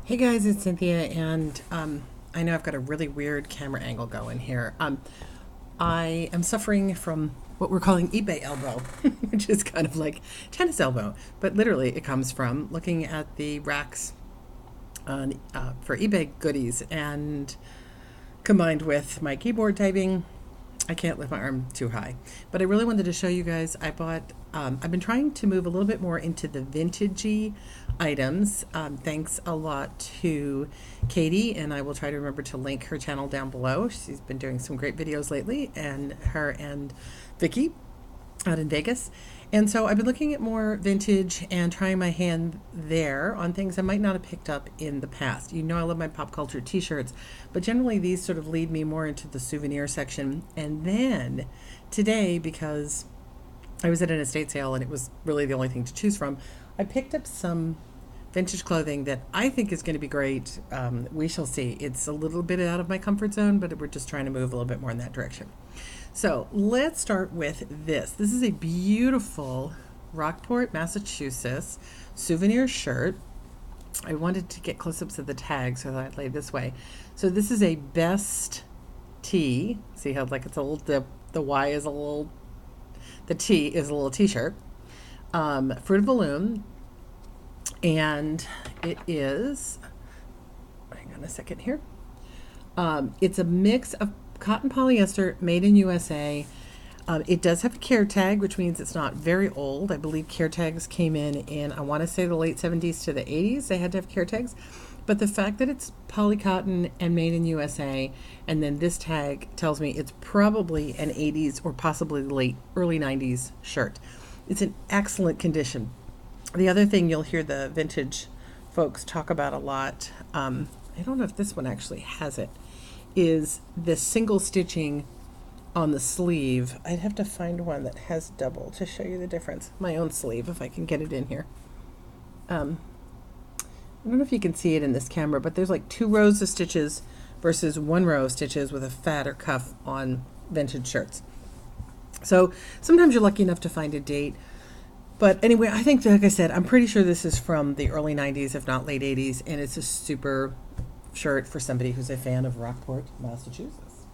Hey guys, it's Cynthia, and I know I've got a really weird camera angle going here. I am suffering from what we're calling eBay elbow, which is kind of like tennis elbow, but literally it comes from looking at the racks for eBay goodies, and combined with my keyboard typing, I can't lift my arm too high. But I really wanted to show you guys. I've been trying to move a little bit more into the vintagey items. Thanks a lot to Katie, and I will try to remember to link her channel down below. She's been doing some great videos lately, and her and Vicky out in Vegas. And so I've been looking at more vintage and trying my hand there on things I might not have picked up in the past. You know, I love my pop culture t-shirts, but generally these sort of lead me more into the souvenir section. And then today, because I was at an estate sale and it was really the only thing to choose from, I picked up some vintage clothing that I think is going to be great. We shall see. It's a little bit out of my comfort zone, but we're just trying to move a little bit more in that direction. So let's start with this. This is a beautiful Rockport, Massachusetts souvenir shirt. I wanted to get close-ups of the tag, so I laid this way. So this is a best tee. See how like it's a little, the Y is a little, the T is a little t-shirt. Fruit of the Loom. And it is, hang on a second here. It's a mix of cotton polyester made in USA. It does have a care tag, which means it's not very old. I believe care tags came in, I want to say the late 70s to the 80s. They had to have care tags. But the fact that it's poly cotton and made in USA, and then this tag tells me it's probably an 80s or possibly early 90s shirt. It's in excellent condition. The other thing you'll hear the vintage folks talk about a lot, I don't know if this one actually has it, is the single stitching on the sleeve. I'd have to find one that has double to show you the difference. My own sleeve, if I can get it in here. I don't know if you can see it in this camera, but there's like 2 rows of stitches versus 1 row of stitches with a fatter cuff on vintage shirts. So sometimes you're lucky enough to find a date. But anyway, I think, like I said, I'm pretty sure this is from the early 90s, if not late 80s, and it's a super shirt for somebody who's a fan of Rockport, Massachusetts.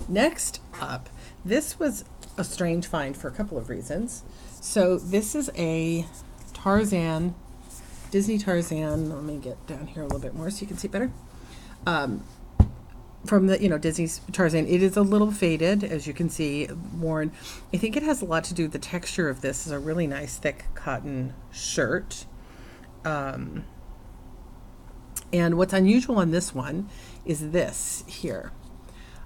Next up, this was a strange find for a couple of reasons. So this is a Tarzan, Disney Tarzan. Let me get down here a little bit more so you can see better. From the, Disney's Tarzan. It is a little faded, as you can see, worn. I think it has a lot to do with the texture of this. It's a really nice thick cotton shirt. And what's unusual on this one is this here.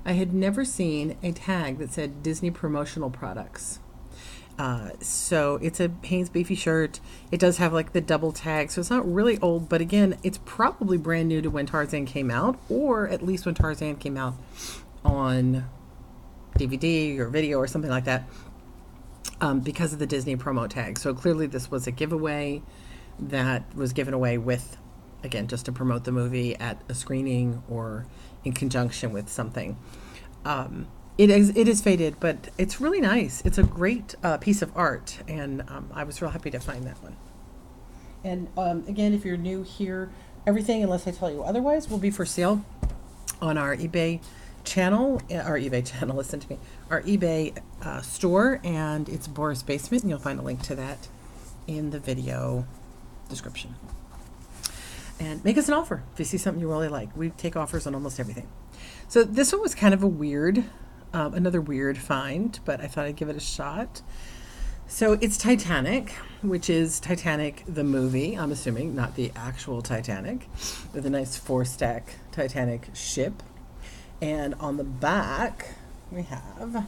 I had never seen a tag that said Disney promotional products. So it's a Hanes Beefy shirt. It does have like the double tag, so it's not really old, but again, it's probably brand new to when Tarzan came out, or at least when Tarzan came out on DVD or video or something like that, because of the Disney promo tag. So clearly this was a giveaway that was given away with, again, just to promote the movie at a screening or in conjunction with something. It is faded, but it's really nice. It's a great piece of art, and I was real happy to find that one. And again, if you're new here, everything, unless I tell you otherwise, will be for sale on our eBay channel. Listen to me. Our eBay store, and it's Boris Basement, and you'll find a link to that in the video description. And make us an offer if you see something you really like. We take offers on almost everything. So this one was kind of another weird find, but I thought I'd give it a shot. So it's Titanic, which is Titanic the movie, I'm assuming, not the actual Titanic, with a nice 4-stack Titanic ship. And on the back, we have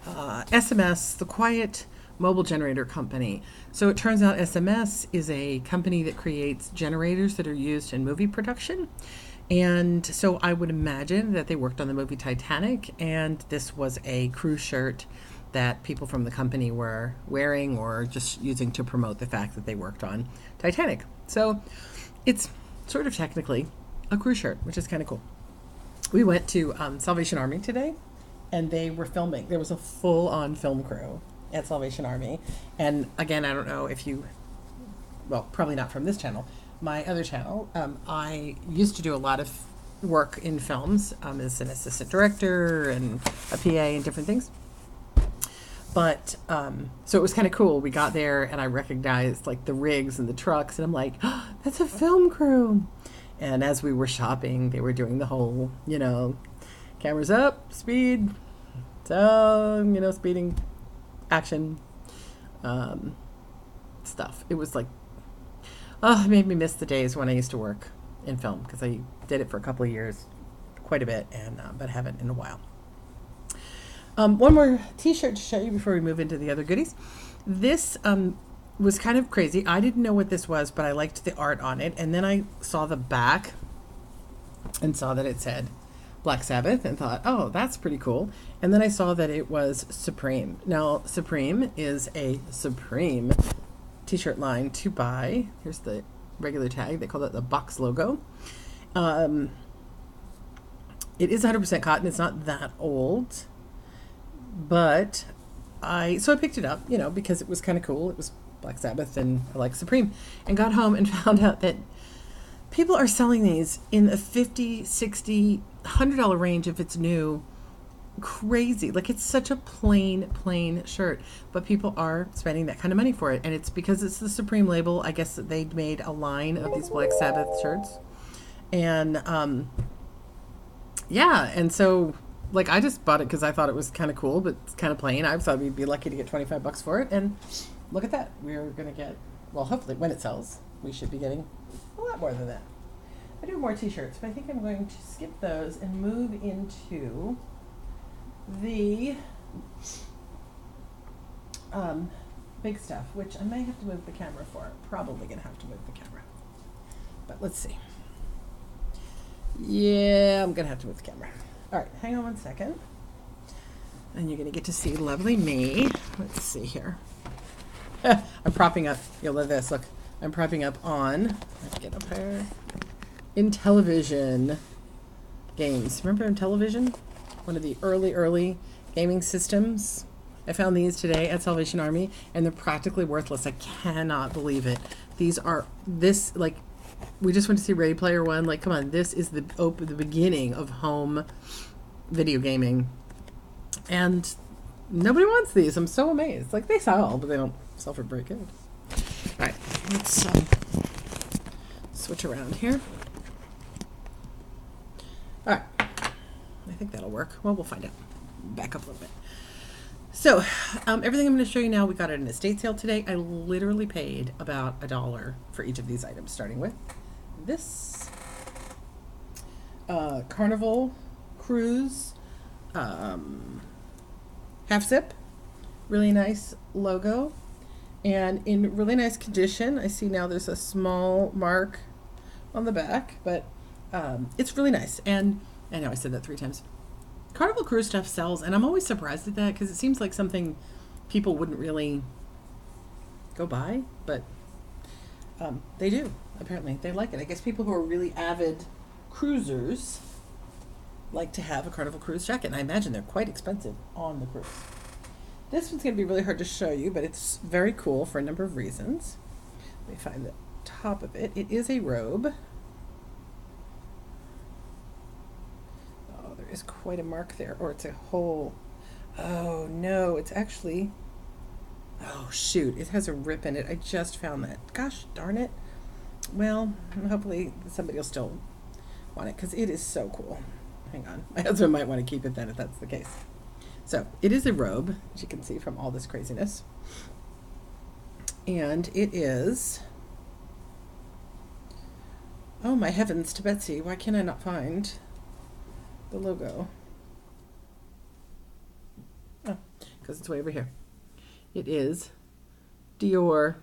SMS, the Quiet Mobile Generator Company. So it turns out SMS is a company that creates generators that are used in movie production. And so I would imagine that they worked on the movie Titanic, and this was a crew shirt that people from the company were wearing or just using to promote the fact that they worked on Titanic. So it's sort of technically a crew shirt, which is kind of cool. We went to Salvation Army today, and they were filming. There was a full-on film crew, at Salvation Army. And again, I don't know if you, well, probably not from this channel. My other channel, I used to do a lot of work in films as an assistant director and a PA and different things. But so it was kind of cool. We got there and I recognized like the rigs and the trucks, and I'm like, oh, that's a film crew. And as we were shopping, they were doing the whole, cameras up, speed, so, speeding, action, stuff. It was like, it made me miss the days when I used to work in film, because I did it for a couple of years, quite a bit, and but haven't in a while. One more t-shirt to show you before we move into the other goodies. This was kind of crazy. I didn't know what this was, but I liked the art on it. And then I saw the back and saw that it said Black Sabbath and thought, oh, that's pretty cool. And then I saw that it was Supreme. Now, Supreme is a Supreme t-shirt line to buy. Here's the regular tag. They call it the box logo. It is 100% cotton. It's not that old. But I picked it up, because it was kind of cool. It was Black Sabbath and I like Supreme, and got home and found out that people are selling these in the $50, $60, $100 range if it's new. Crazy. Like, it's such a plain shirt, but people are spending that kind of money for it. And it's because it's the Supreme label. I guess that they made a line of these Black Sabbath shirts. And, and so, like, I just bought it because I thought it was kind of cool, but it's kind of plain. I thought we'd be lucky to get $25 for it. And look at that. We're going to get, well, hopefully when it sells, we should be getting a lot more than that. I do have more t-shirts, but I think I'm going to skip those and move into the big stuff, which I may have to move the camera for. Probably going to have to move the camera. But let's see. Yeah, I'm going to have to move the camera. All right, hang on one second. And you're going to get to see lovely me. Let's see here. I'm propping up. You'll love this. Look, I'm propping up on, let's get up here, Intellivision games. Remember Intellivision? One of the early gaming systems. I found these today at Salvation Army, and they're practically worthless. I cannot believe it. These are, like, we just went to see Ready Player One. Like, come on, this is the beginning of home video gaming. And nobody wants these. I'm so amazed. Like, they sell, but they don't sell for very good. All right, let's switch around here. All right, I think that'll work. Well, we'll find out. Back up a little bit. So, everything I'm going to show you now, we got at an estate sale today. I literally paid about $1 for each of these items, starting with this Carnival Cruise half zip. Really nice logo. And in really nice condition. I see now there's a small mark on the back, but it's really nice. And I know I said that 3 times. Carnival Cruise stuff sells, and I'm always surprised at that because it seems like something people wouldn't really go buy, but they do. Apparently, they like it. I guess people who are really avid cruisers like to have a Carnival Cruise jacket, and I imagine they're quite expensive on the cruise. This one's going to be really hard to show you, but it's very cool for a number of reasons. Let me find the top of it. It is a robe. Oh, there is quite a mark there, or it's a hole. Oh, no, it's actually... Oh, shoot, it has a rip in it. I just found that. Gosh darn it. Well, hopefully somebody will still want it, because it is so cool. Hang on. My husband might want to keep it then if that's the case. So, it is a robe, as you can see from all this craziness. And it is... Oh, my heavens to Betsy. Why can I not find the logo? Oh, because it's way over here. It is Dior.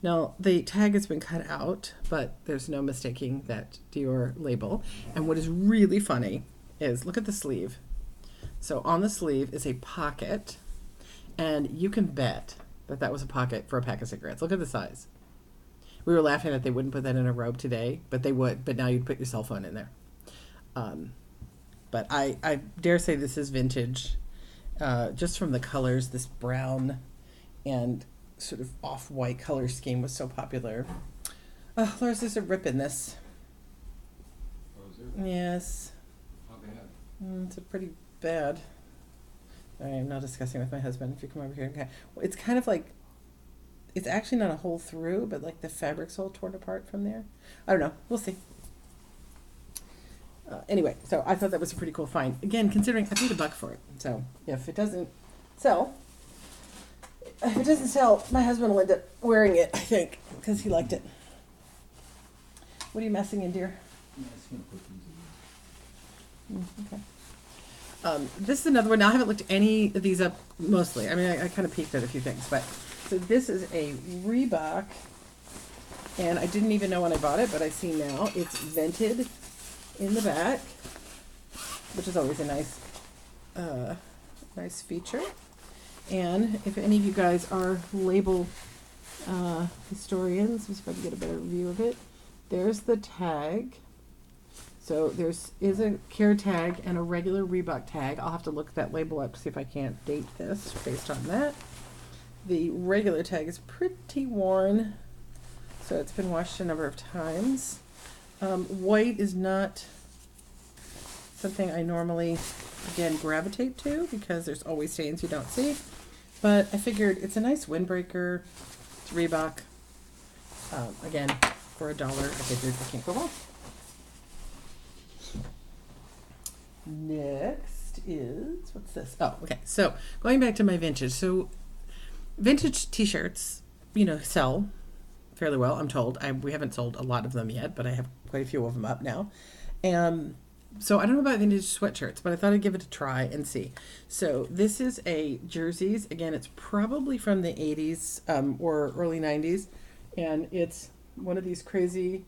Now, the tag has been cut out, but there's no mistaking that Dior label. And what is really funny is, look at the sleeve. So on the sleeve is a pocket, and you can bet that that was a pocket for a pack of cigarettes. Look at the size. We were laughing that they wouldn't put that in a robe today, but they would. But now you'd put your cell phone in there. But I dare say this is vintage, just from the colors, this brown and sort of off-white color scheme was so popular. Oh, Lars, there's a rip in this. Oh, is there? Yes. How bad? It's a pretty bad. I'm not discussing with my husband. If you come over here, okay. It's kind of like, it's actually not a hole through, but like the fabric's all torn apart from there. I don't know. We'll see. Anyway, so I thought that was a pretty cool find. Again, considering I paid $1 for it. So if it doesn't sell, my husband will end up wearing it, I think, because he liked it. What are you messing in, dear? Yeah, it's gonna put these in. Okay. This is another one. Now, I haven't looked any of these up mostly. I mean, I kind of peeked at a few things, but so this is a Reebok, and I didn't even know when I bought it, but I see now it's vented in the back, which is always a nice feature. And if any of you guys are label historians, let's see if I can get a better view of it. There's the tag. So there's a care tag and a regular Reebok tag. I'll have to look that label up to see if I can't date this based on that. The regular tag is pretty worn, so it's been washed a number of times. White is not something I normally, again, gravitate to because there's always stains you don't see. But I figured it's a nice windbreaker. It's Reebok. Again, for $1, I figured I can't go wrong. Next is, what's this? Oh, okay. So going back to my vintage. So vintage t-shirts, sell fairly well, I'm told. We haven't sold a lot of them yet, but I have quite a few of them up now. So I don't know about vintage sweatshirts, but I thought I'd give it a try and see. So this is a jerseys. Again, it's probably from the 80s or early 90s. And it's one of these crazy,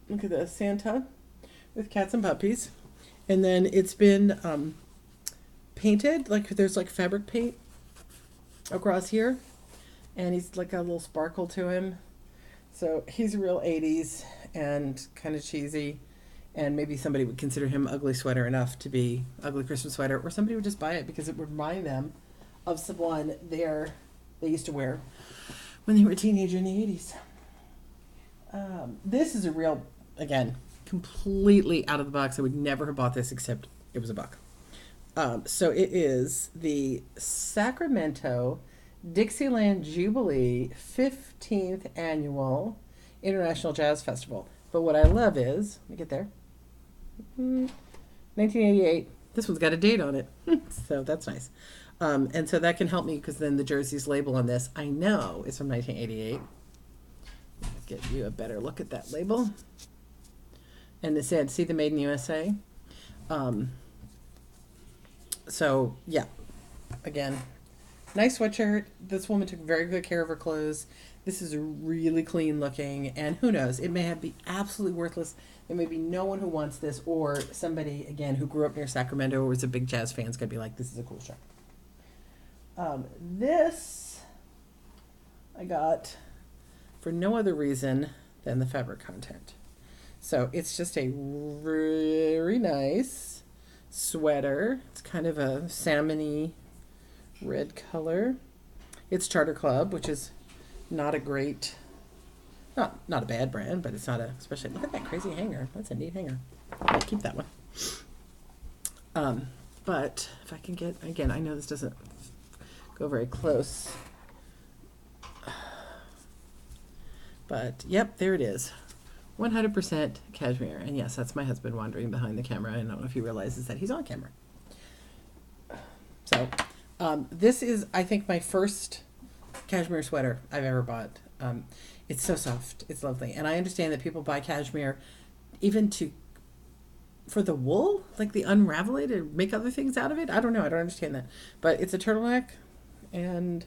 look at this, Santa with cats and puppies. And then it's been painted, like there's like fabric paint across here. And he's like a little sparkle to him. So he's real 80s and kind of cheesy. And maybe somebody would consider him ugly sweater enough to be ugly Christmas sweater, or somebody would just buy it because it would remind them of someone they used to wear when they were a teenager in the 80s. This is a real, again, completely out of the box. I would never have bought this except it was $1. So it is the Sacramento Dixieland Jubilee 15th Annual International Jazz Festival. But what I love is, let me get there, 1988. This one's got a date on it, so that's nice. And so that can help me because then the jersey's label on this, I know, is from 1988. Let's get you a better look at that label. And it said, see the Made in USA. So, yeah, again, nice sweatshirt. This woman took very good care of her clothes. This is really clean looking, and who knows, it may be absolutely worthless. There may be no one who wants this, or somebody, again, who grew up near Sacramento or was a big jazz fan is going to be like, this is a cool shirt. This I got for no other reason than the fabric content. So it's just a very nice sweater. It's kind of a salmon-y red color. It's Charter Club, which is not a great, not a bad brand, but it's not a, especially, look at that crazy hanger. That's a neat hanger. I'll keep that one. But if I can get, again, I know this doesn't go very close. But, yep, there it is. 100% cashmere. And yes, that's my husband wandering behind the camera. I don't know if he realizes that he's on camera. So, this is, I think, my first cashmere sweater I've ever bought. It's so soft. It's lovely. And I understand that people buy cashmere even for the wool, like the unravel it and make other things out of it. I don't know. I don't understand that. But it's a turtleneck, and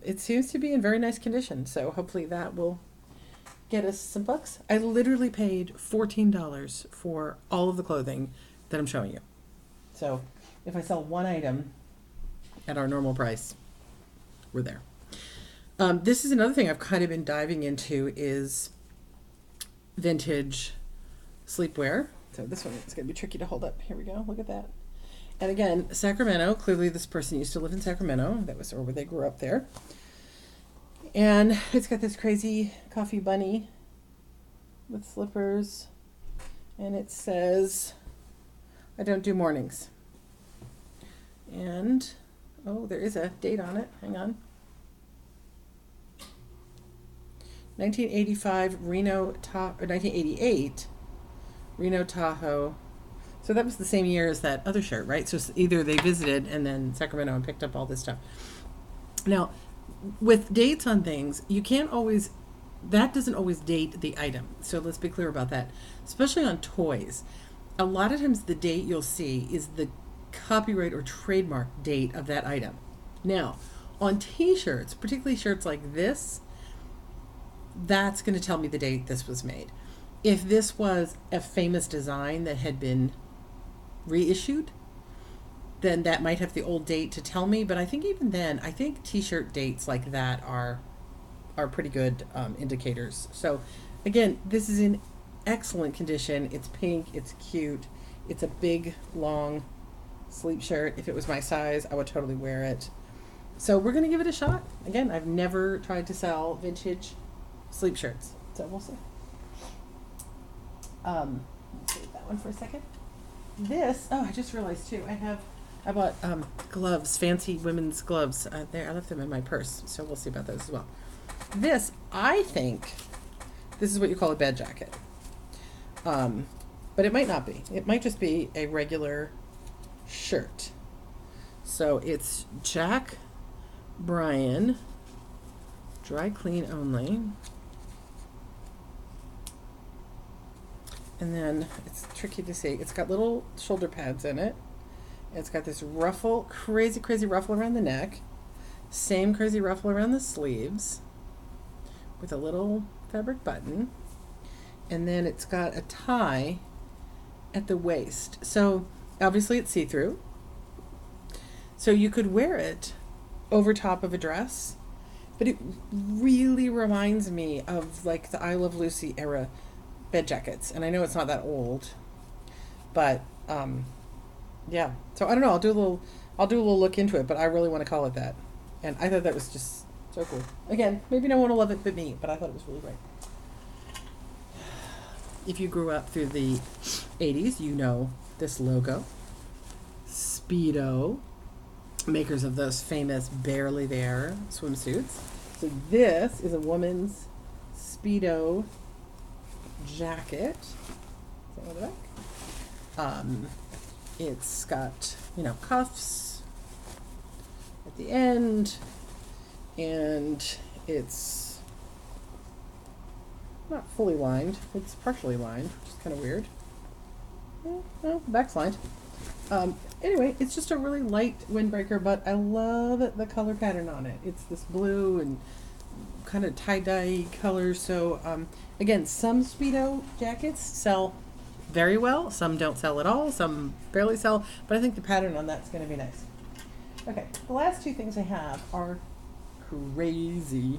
it seems to be in very nice condition. So hopefully that will get us some bucks. I literally paid $14 for all of the clothing that I'm showing you. So if I sell one item at our normal price, we're there. This is another thing I've kind of been diving into is vintage sleepwear. So this one is going to be tricky to hold up. Here we go. Look at that. And again, Sacramento, clearly this person used to live in Sacramento. That was where they grew up there. And it's got this crazy coffee bunny with slippers. And it says, I don't do mornings. And, oh, there is a date on it. Hang on. 1985 1988 Reno Tahoe. So that was the same year as that other shirt, right? So either they visited and then Sacramento and picked up all this stuff. Now, with dates on things, you can't always, that doesn't always date the item. So let's be clear about that. Especially on toys. A lot of times the date you'll see is the copyright or trademark date of that item. Now, on t-shirts, particularly shirts like this, that's going to tell me the date this was made. If this was a famous design that had been reissued, then that might have the old date to tell me. But I think even then, I think t-shirt dates like that are pretty good indicators. So again, this is in excellent condition. It's pink, it's cute, it's a big long sleeve shirt. If it was my size, I would totally wear it. So we're going to give it a shot. Again, I've never tried to sell vintage sleep shirts, so we'll see. Save that one for a second. This, oh, I just realized too, I bought gloves, fancy women's gloves. There, I left them in my purse, so we'll see about those as well. This, I think, this is what you call a bed jacket. But it might not be. It might just be a regular shirt. So it's Jack Bryan, dry clean only. And then it's tricky to see. It's got little shoulder pads in it. It's got this ruffle, crazy ruffle around the neck. Same crazy ruffle around the sleeves with a little fabric button. And then it's got a tie at the waist. So obviously it's see-through. So you could wear it over top of a dress. But it really reminds me of like the I Love Lucy era bed jackets, and I know it's not that old, but yeah. So I don't know. I'll do a little look into it, but I really want to call it that. And I thought that was just so cool. Again, maybe no one will love it but me, but I thought it was really great. If you grew up through the 80s, you know this logo. Speedo, makers of those famous Barely There swimsuits. So this is a woman's Speedo jacket. Is that on the back? It's got, cuffs at the end, and it's not fully lined. It's partially lined, which is kind of weird. No, the back's lined. Anyway, it's just a really light windbreaker, but I love the color pattern on it. It's this blue and kind of tie-dye color. So again, some Speedo jackets sell very well. Some don't sell at all. Some barely sell. But I think the pattern on that's going to be nice. Okay, the last two things I have are crazy.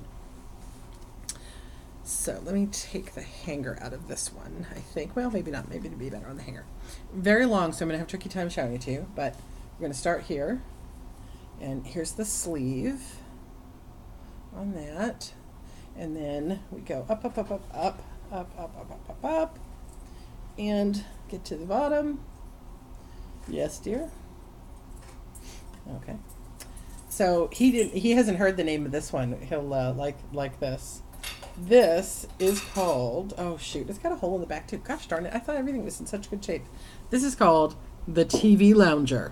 So let me take the hanger out of this one, I think. Well, maybe not. Maybe it'd be better on the hanger. Very long, so I'm going to have a tricky time showing it to you. But we're going to start here. And here's the sleeve on that. And then we go up, up, up, up, up, up, up, up, up, up, up. And get to the bottom. Yes, dear. Okay. So he hasn't heard the name of this one. He'll like this. This is called, oh shoot, it's got a hole in the back too. Gosh darn it, I thought everything was in such good shape. This is called the TV Lounger.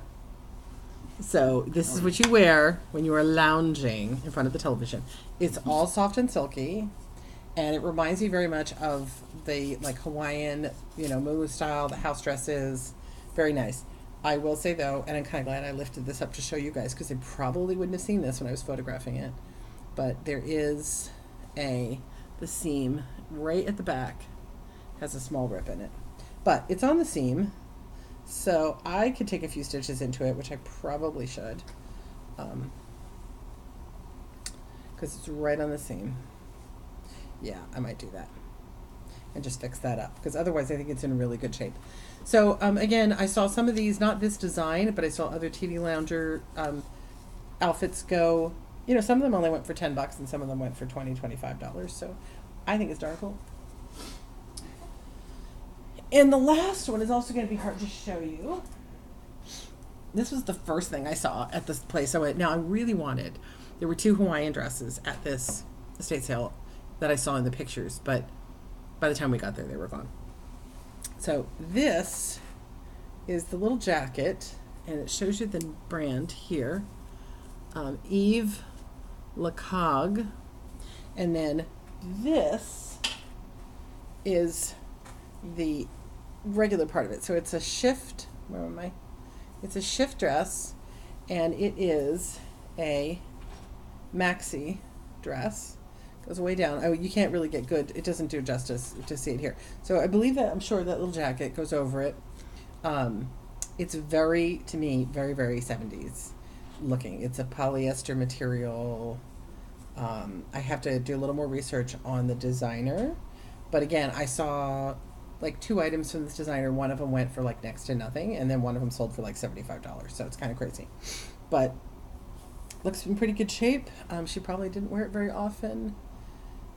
So this is what you wear when you are lounging in front of the television. It's all soft and silky, and it reminds me very much of the like Hawaiian, Mulu style, the house dresses. Very nice. I will say though, and I'm kind of glad I lifted this up to show you guys because I probably wouldn't have seen this when I was photographing it, but there is the seam right at the back has a small rip in it, but it's on the seam, so I could take a few stitches into it, which I probably should, because it's right on the seam. Yeah, I might do that. and just fix that up, because otherwise I think it's in really good shape. So again, I saw some of these, not this design, but I saw other TV lounger outfits go. You know, some of them only went for $10 and some of them went for $20, $25. So I think it's darn cool. And the last one is also going to be hard to show you. This was the first thing I saw at this place. So now I really wanted, there were 2 Hawaiian dresses at this estate sale that I saw in the pictures, but by the time we got there, they were gone. So this is the little jacket, and it shows you the brand here, Eve LeCog, and then this is the regular part of it. So it's a shift. Where am I? It's a shift dress, and it is a maxi dress. Goes way down. Oh, you can't really get good. It doesn't do justice to see it here. So I believe that, I'm sure that little jacket goes over it. It's very, to me, very, very 70s looking. It's a polyester material. I have to do a little more research on the designer. But again, I saw like 2 items from this designer. One of them went for like next to nothing, and then one of them sold for like $75. So it's kind of crazy. But looks in pretty good shape. She probably didn't wear it very often.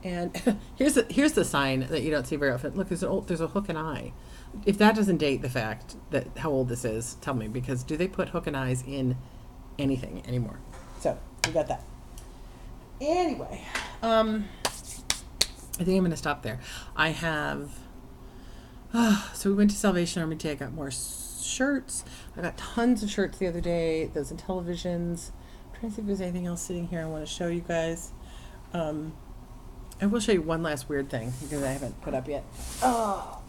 And here's the sign that you don't see very often. Look, there's a hook and eye. If that doesn't date the fact that how old this is, tell me, because do they put hook and eyes in anything anymore? So we got that. Anyway, I think I'm going to stop there. I have. So we went to Salvation Army today. I got more shirts. I got tons of shirts the other day. Those and televisions. I'm trying to see if there's anything else sitting here I want to show you guys. I will show you one last weird thing because I haven't put up yet. Oh,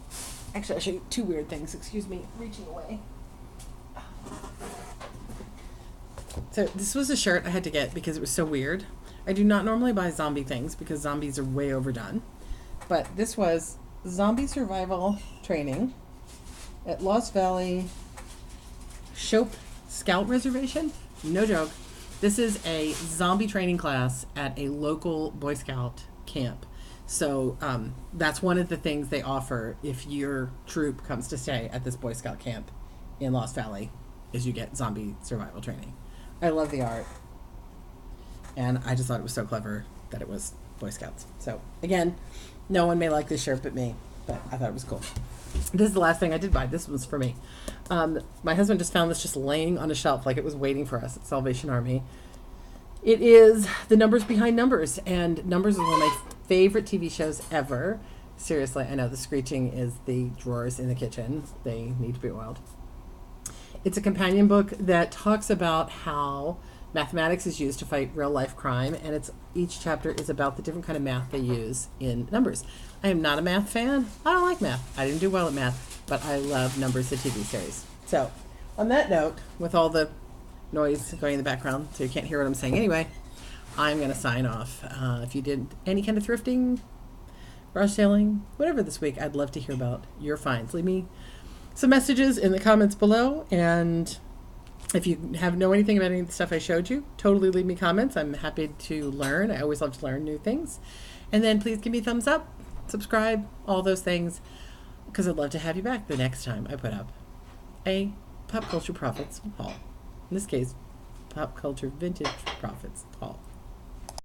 actually, I'll show you 2 weird things. Excuse me, reaching away. So this was a shirt I had to get because it was so weird. I do not normally buy zombie things because zombies are way overdone. But this was zombie survival training at Lost Valley Shope Scout Reservation. No joke. This is a zombie training class at a local Boy Scout camp. So that's one of the things they offer if your troop comes to stay at this Boy Scout camp in Lost Valley, is you get zombie survival training. I love the art. And I just thought it was so clever that it was Boy Scouts. So again, no one may like this shirt but me, but I thought it was cool. This is the last thing I did buy. This was for me. My husband just found this just laying on a shelf like it was waiting for us at Salvation Army. It is The Numbers Behind Numbers, and Numbers is one of my favorite TV shows ever. Seriously, I know the screeching is the drawers in the kitchen. They need to be oiled. It's a companion book that talks about how mathematics is used to fight real life crime, and each chapter is about the different kind of math they use in Numbers. I am not a math fan. I don't like math. I didn't do well at math, but I love Numbers, the TV series. So, on that note, with all the noise going in the background, so you can't hear what I'm saying anyway, I'm going to sign off. If you did any kind of thrifting, garage sailing, whatever this week, I'd love to hear about your finds. Leave me some messages in the comments below, and if you know anything about any of the stuff I showed you, totally leave me comments. I'm happy to learn. I always love to learn new things. And then please give me a thumbs up, subscribe, all those things, because I'd love to have you back the next time I put up a Pop Culture Profits haul. In this case, Pop Culture Vintage Profits haul.